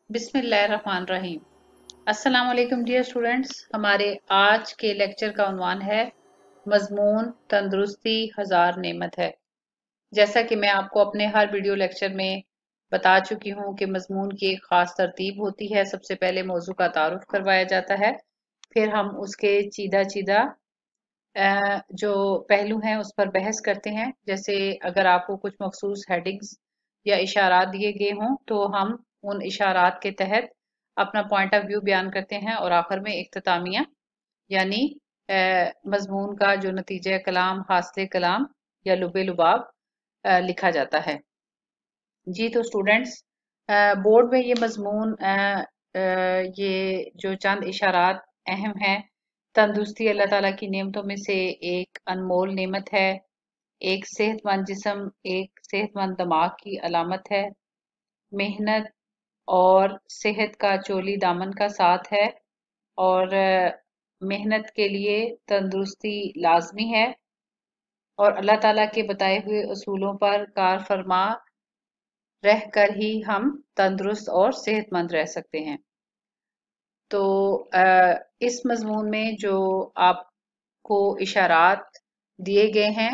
बिस्मिल्लाहिर्रहमानिर्रहीम। अस्सलाम वालेकुम डियर स्टूडेंट्स। हमारे आज के लेक्चर का उन्वान है मजमून तंदुरुस्ती हजार नेमत है। जैसा कि मैं आपको अपने हर वीडियो लेक्चर में बता चुकी हूँ कि मजमून की एक ख़ास तरतीब होती है। सबसे पहले मौजू का तारुफ करवाया जाता है, फिर हम उसके चीदा चीदा जो पहलू हैं उस पर बहस करते हैं। जैसे अगर आपको कुछ मखसूस हेडिंग्स या इशारात दिए गए हों तो हम उन इशारात के तहत अपना पॉइंट ऑफ व्यू बयान करते हैं और आखिर में इख्तितामिया यानी मजमून का जो नतीजा कलाम, हासिल कलाम या लुबे लुबाब लिखा जाता है। जी तो स्टूडेंट्स, बोर्ड में ये मजमून ये जो चंद इशारात अहम हैं। तंदुरुस्ती अल्लाह ताला की नेमतों में से एक अनमोल नेमत है। एक सेहतमंद जिस्म एक सेहतमंद दिमाग की अलामत है। मेहनत और सेहत का चोली दामन का साथ है और मेहनत के लिए तंदुरुस्ती लाजमी है और अल्लाह ताला के बताए हुए उसूलों पर कार फरमा रह कर ही हम तंदुरुस्त और सेहतमंद रह सकते हैं। तो इस मजमून में जो आपको इशारात दिए गए हैं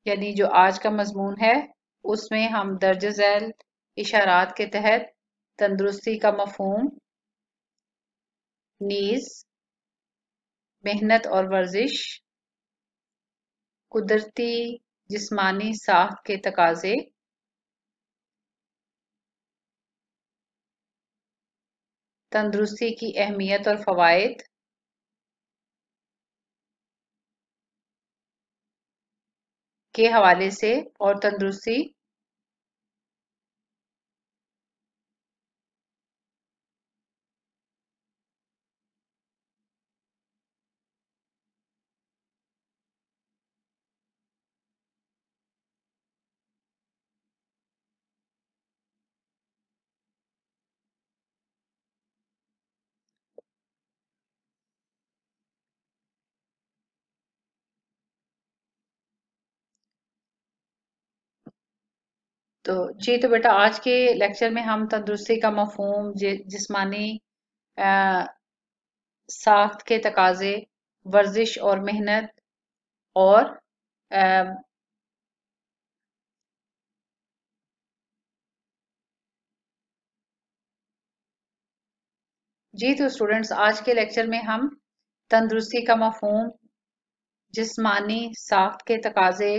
यानी जो आज का मजमून है उसमें हम दर्ज झैल इशारात के तहत तंदुरुस्ती का मफहूम, नीज, मेहनत और वर्जिश, कुदरती जिस्मानी साख्त के तकाजे, तंदुरुस्ती की अहमियत और फवाइद, के हवाले से और तंदुरुस्ती तो जी तो बेटा आज के लेक्चर में हम तंदुरुस्ती का मफहूम, जिस्मानी साख्त के तकाजे, वर्जिश और मेहनत और अ, जी तो स्टूडेंट्स आज के लेक्चर में हम तंदुरुस्ती का मफहूम, जिस्मानी साख्त के तकाजे,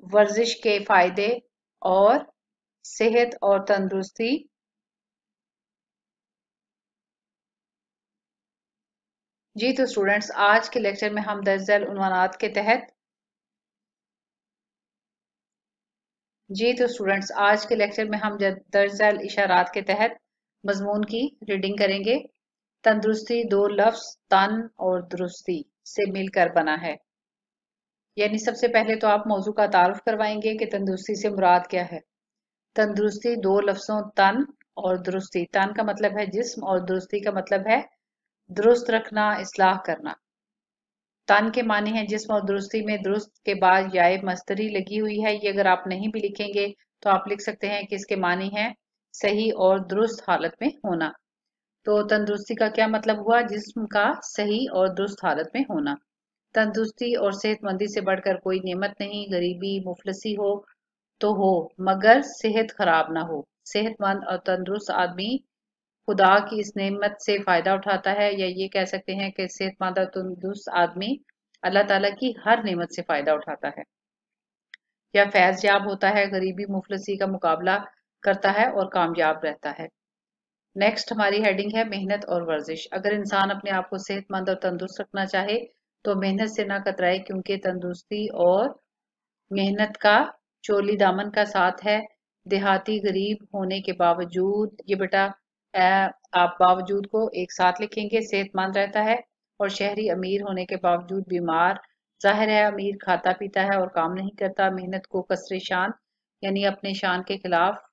वर्जिश के फायदे और सेहत और तंदुरुस्ती जी तो स्टूडेंट्स आज के लेक्चर में हम दर्ज झैल उन्वानात के तहत जी तो स्टूडेंट्स आज के लेक्चर में हम दर्ज झैल इशारात के तहत मजमून की रीडिंग करेंगे। तंदुरुस्ती दो लफ्ज तन और दुरुस्ती से मिलकर बना है। यानी सबसे पहले तो आप मौजू का तारुफ करवाएंगे कि तंदुरुस्ती से मुराद क्या है। तंदुरुस्ती दो लफ्जों तन और दुरुस्ती, तन का मतलब है जिस्म और दुरुस्ती का मतलब है दुरुस्त रखना, इस्लाह करना। तन के मानी है जिस्म और दुरुस्ती में दुरुस्त के बाद याए मस्तरी लगी हुई है। ये अगर आप नहीं भी लिखेंगे तो आप लिख सकते हैं कि इसके मानी है सही और दुरुस्त हालत में होना। तो तंदुरुस्ती का क्या मतलब हुआ? जिस्म का सही और दुरुस्त हालत में होना। तंदुरुस्ती और सेहतमंदी से बढ़कर कोई नेमत नहीं। गरीबी मुफलसी हो तो हो मगर सेहत खराब ना हो। सेहतमंद और तंदुरुस्त आदमी खुदा की इस नेमत से फायदा उठाता है, या ये कह सकते हैं कि सेहतमंद और तंदुरुस्त आदमी अल्लाह ताला की हर नेमत से फायदा उठाता है या फैज याब होता है, गरीबी मुफलसी का मुकाबला करता है और कामयाब रहता है। नेक्स्ट हमारी हेडिंग है मेहनत और वर्जिश। अगर इंसान अपने आप को सेहतमंद और तंदुरुस्त रखना चाहे तो मेहनत से ना कतराए, क्योंकि तंदुरुस्ती और मेहनत का चोली दामन का साथ है। देहाती गरीब होने के बावजूद, ये बेटा आप बावजूद को एक साथ लिखेंगे, सेहतमंद रहता है। और शहरी अमीर होने के बावजूद बीमार। जाहिर है अमीर खाता पीता है और काम नहीं करता। मेहनत को कसरे शान यानी अपने शान के खिलाफ,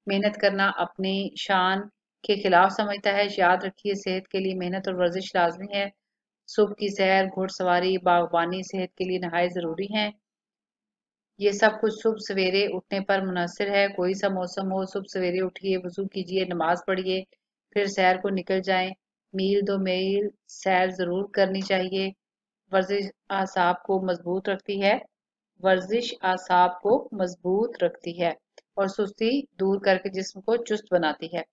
मेहनत करना अपनी शान के खिलाफ समझता है। याद रखिए सेहत के लिए मेहनत और वर्जिश लाजमी है। सुबह की सैर, घुड़सवारी, बागबानी सेहत के लिए नहायत ज़रूरी हैं। ये सब कुछ सुबह सवेरे उठने पर मुनहसर है। कोई सा मौसम हो, सुबह सवेरे उठिए, वजू कीजिए, नमाज पढ़िए, फिर सैर को निकल जाएं। मील दो मील सैर जरूर करनी चाहिए। वर्जिश आसाब को मजबूत रखती है। वर्जिश आसाब को मजबूत रखती है और सुस्ती दूर करके जिस्म को चुस्त बनाती है।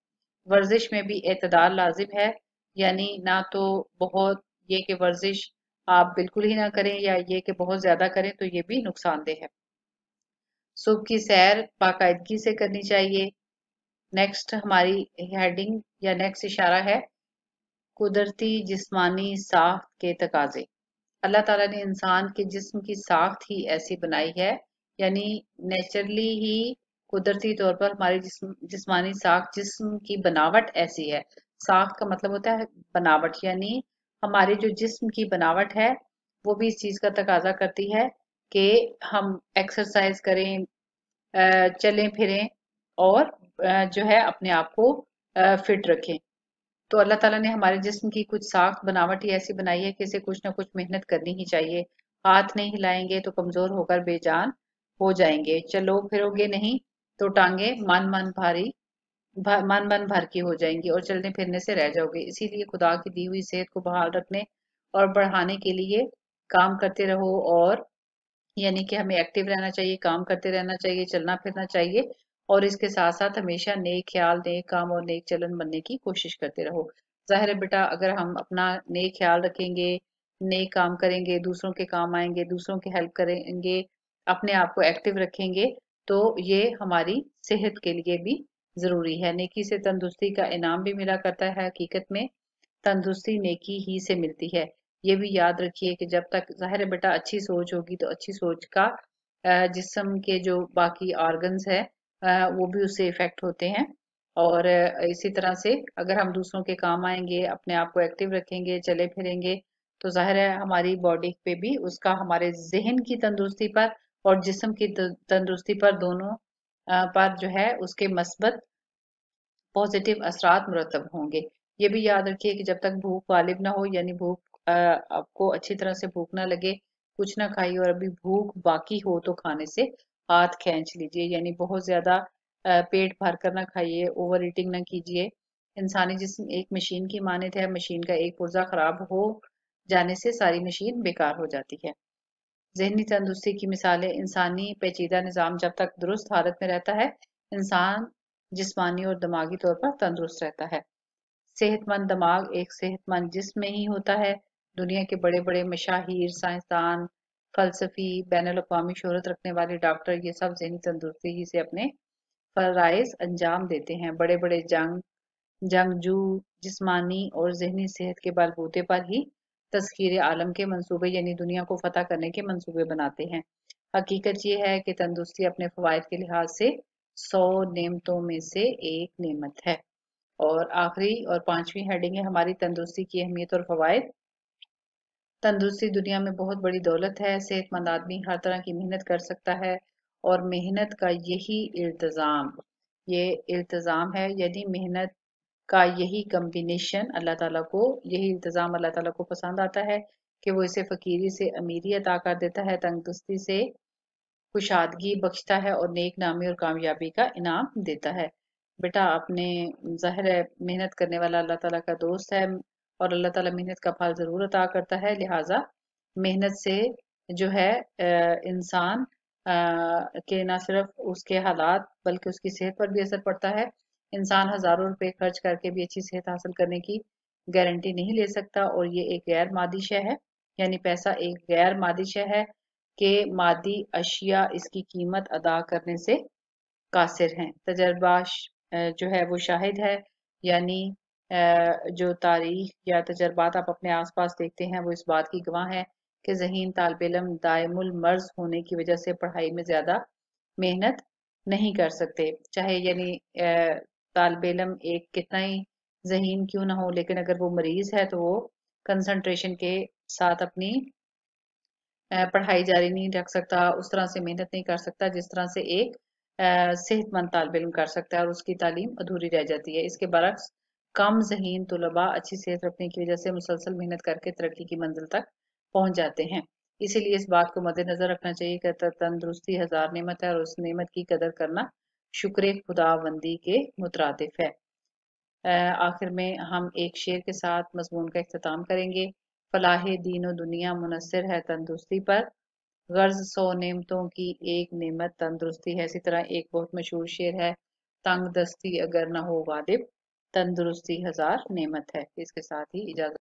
वर्जिश में भी एतदाल लाजिम है, यानी ना तो बहुत ये कि वर्जिश आप बिल्कुल ही ना करें या ये कि बहुत ज्यादा करें तो ये भी नुकसानदेह है। सुबह की सैर बाकायदगी से करनी चाहिए। नेक्स्ट हमारी हेडिंग या नेक्स्ट इशारा है कुदरती जिस्मानी साख्त के तकाजे। अल्लाह ताला ने इंसान के जिस्म की साख्त ही ऐसी बनाई है, यानी नेचुरली ही कुदरती तौर पर हमारी जिस्मानी साख्त जिस्म की बनावट ऐसी है। साख्त का मतलब होता है बनावट, यानी हमारी जो जिस्म की बनावट है वो भी इस चीज का तकाजा करती है कि हम एक्सरसाइज करें, चलें फिरें और जो है अपने आप को फिट रखें। तो अल्लाह ताला ने हमारे जिस्म की कुछ साख्त बनावट ही ऐसी बनाई है कि इसे कुछ ना कुछ मेहनत करनी ही चाहिए। हाथ नहीं हिलाएंगे तो कमजोर होकर बेजान हो जाएंगे। चलो फिरोगे नहीं तो टांगे मन मन भारी मन मन भर की हो जाएंगी और चलने फिरने से रह जाओगे। इसीलिए खुदा की दी हुई सेहत को बहाल रखने और बढ़ाने के लिए काम करते रहो, और यानी कि हमें एक्टिव रहना चाहिए, काम करते रहना चाहिए, चलना फिरना चाहिए, और इसके साथ साथ हमेशा नेक ख्याल, नेक काम और नेक चलन बनने की कोशिश करते रहो। जाहिर है बेटा, अगर हम अपना नेक ख्याल रखेंगे, नेक काम करेंगे, दूसरों के काम आएंगे, दूसरों की हेल्प करेंगे, अपने आप को एक्टिव रखेंगे, तो ये हमारी सेहत के लिए भी जरूरी है। नेकी से तंदुरुस्ती का इनाम भी मिला करता है। हकीकत में तंदुरुस्ती नेकी ही से मिलती है। ये भी याद रखिए कि जब तक ज़ाहिर है बेटा अच्छी सोच होगी तो अच्छी सोच का जिस्म के जो बाकी ऑर्गन्स है वो भी उससे इफेक्ट होते हैं। और इसी तरह से अगर हम दूसरों के काम आएंगे, अपने आप को एक्टिव रखेंगे, चले फिरेंगे, तो जाहिर है हमारी बॉडी पे भी उसका हमारे जहन की तंदुरुस्ती पर और जिस्म की तंदुरुस्ती पर दोनों पर जो है उसके मस्बत पॉजिटिव असरात मुरतब होंगे। ये भी याद रखिए कि जब तक भूख गालिब ना हो, यानी भूख आपको अच्छी तरह से भूख ना लगे, कुछ ना खाइए और अभी भूख बाकी हो तो खाने से हाथ खींच लीजिए, यानी बहुत ज्यादा पेट भर कर ना खाइए, ओवर ईटिंग ना कीजिए। इंसानी जिस्म एक मशीन की मानद है। मशीन का एक पुर्जा खराब हो जाने से सारी मशीन बेकार हो जाती है। ज़हनी तंदुरुस्ती की मिसालें। इंसानी पेचीदा निज़ाम जब तक दुरुस्त हालत में रहता है, इंसान जिस्मानी और दिमागी तौर पर तंदुरुस्त रहता है। सेहतमंद दिमाग एक सेहतमंद जिस्म में ही होता है। दुनिया के बड़े बड़े मशाहिर, साइंसदान, फलसफी, बैनुल अक़वामी शोहरत रखने वाले डॉक्टर, ये सब ज़हनी तंदुरुस्ती ही से अपने फराइज अंजाम देते हैं। बड़े बड़े जंगजू जिस्मानी और ज़हनी सेहत के बलबूते पर ही तस्खीर आलम के मंसूबे, यानी दुनिया को फतह करने के मंसूबे बनाते हैं। हकीकत ये है कि तंदुरुस्ती अपने फवायद के लिहाज से 100 नेमतों में से एक नेमत है। और आखिरी और पांचवी हेडिंग है हमारी तंदुरुस्ती की अहमियत और फवायद। तंदुरुस्ती दुनिया में बहुत बड़ी दौलत है। सेहतमंद आदमी हर तरह की मेहनत कर सकता है और मेहनत का यही ये इल्तजाम है, यानी मेहनत का यही कम्बिनेशन अल्लाह ताला को, यही इल्तजाम अल्लाह ताला को पसंद आता है कि वो इसे फकीरी से अमीरी अता कर देता है, तंदुरुस्ती से कुशादगी बख्शता है और नेक नामी और कामयाबी का इनाम देता है। बेटा आपने, जाहिर है मेहनत करने वाला अल्लाह ताला का दोस्त है और अल्लाह ताला मेहनत का फल जरूर अता करता है। लिहाजा मेहनत से जो है इंसान के न सिर्फ उसके हालात बल्कि उसकी सेहत पर भी असर पड़ता है। इंसान हजारों रुपए खर्च करके भी अच्छी सेहत हासिल करने की गारंटी नहीं ले सकता, और ये एक गैर मादी शय है, यानी पैसा एक गैर मादी शय है कि मादी अशिया इसकी कीमत अदा करने से कासिर हैं। तजर्बा जो है वो शाहिद है, यानी जो तारीख या तजर्बात आप अपने आसपास देखते हैं वो इस बात की गवाह है कि ज़हीन तालिब इल्म दायमुल मर्ज होने की वजह से पढ़ाई में ज्यादा मेहनत नहीं कर सकते। चाहे यानी तालिब इल्म एक कितना ही ज़हीन क्यों ना हो, लेकिन अगर वो मरीज है तो वो कंसंट्रेशन के साथ अपनी पढ़ाई जारी नहीं रख सकता, उस तरह से मेहनत नहीं कर सकता जिस तरह से एक सेहतमंद तालिब इल्म कर सकता है, और उसकी तालीम अधूरी रह जाती है। इसके बरक्स कम ज़हीन तुलबा अच्छी सेहत रखने की वजह से मुसलसल मेहनत करके तरक्की की मंजिल तक पहुंच जाते हैं। इसीलिए इस बात को मद्देनजर रखना चाहिए कि तंदुरुस्ती हजार नेमत है और उस नेमत की कदर करना शुक्र खुदाबंदी के मुतरादिफ है। आखिर में हम एक शेर के साथ मजमून का इख्तिताम करेंगे। फलाह दीन व दुनिया मुनसर है तंदुरुस्ती पर, गर्ज 100 नेमतों की एक नेमत तंदुरुस्ती है। इसी तरह एक बहुत मशहूर शेर है, तंग दस्ती अगर न हो गालिब, तंदुरुस्ती हजार नेमत है। इसके साथ ही इजाजत।